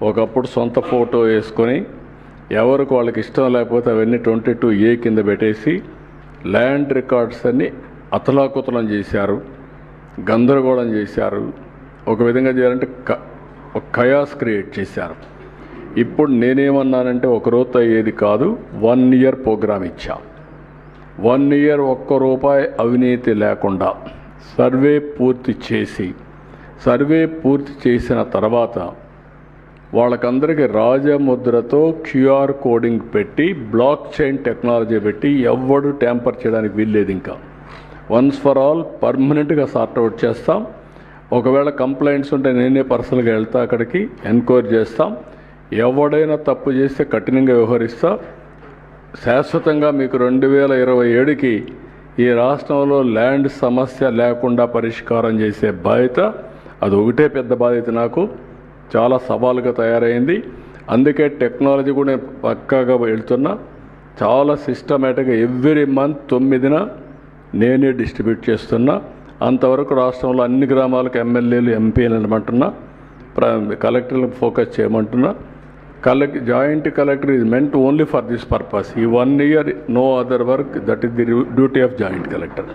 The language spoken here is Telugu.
ఒకప్పుడు సొంత ఫోటో వేసుకొని ఎవరికి వాళ్ళకి ఇష్టం లేకపోతే అవన్నీ 22A కింద పెట్టేసి ల్యాండ్ రికార్డ్స్ అన్ని అతలాకుతలం చేశారు, గందరగోళం చేశారు. ఒక విధంగా చేయాలంటే ఒక కయాస్ క్రియేట్ చేశారు. ఇప్పుడు నేనేమన్నానంటే ఒక రోజు అయ్యేది కాదు, 1 year ప్రోగ్రామ్ ఇచ్చా. 1 year ఒక్క రూపాయి అవినీతి లేకుండా సర్వే పూర్తి చేసిన తర్వాత వాళ్ళకందరికీ రాజముద్రతో QR కోడింగ్ పెట్టి బ్లాక్ చైన్ టెక్నాలజీ పెట్టి ఎవడు ట్యాంపర్ చేయడానికి వీల్లేదు. ఇంకా వన్స్ ఫర్ ఆల్ పర్మనెంట్గా సార్ట్అవుట్ చేస్తాం. ఒకవేళ కంప్లైంట్స్ ఉంటే నేనే పర్సనల్గా వెళ్తా, అక్కడికి ఎంక్వైరీ చేస్తాం. ఎవడైనా తప్పు చేస్తే కఠినంగా వ్యవహరిస్తా. శాశ్వతంగా మీకు 2027కి ఈ రాష్ట్రంలో ల్యాండ్ సమస్య లేకుండా పరిష్కారం చేసే బాధ్యత, అది ఒకటే పెద్ద బాధ్యత నాకు. చాలా సవాలుగా తయారైంది. అందుకే టెక్నాలజీ కూడా పక్కాగా వెళ్తున్నా. చాలా సిస్టమేటిక్గా ఎవ్రీ మంత్ 9న నేనే డిస్ట్రిబ్యూట్ చేస్తున్నా. అంతవరకు రాష్ట్రంలో అన్ని గ్రామాలకు ఎమ్మెల్యేలు ఎంపీలు అనమంటున్నా, కలెక్టర్లకు ఫోకస్ చేయమంటున్నా. Joint collector is meant only for this purpose. ఈ 1 year no other work, that is the duty of joint collector.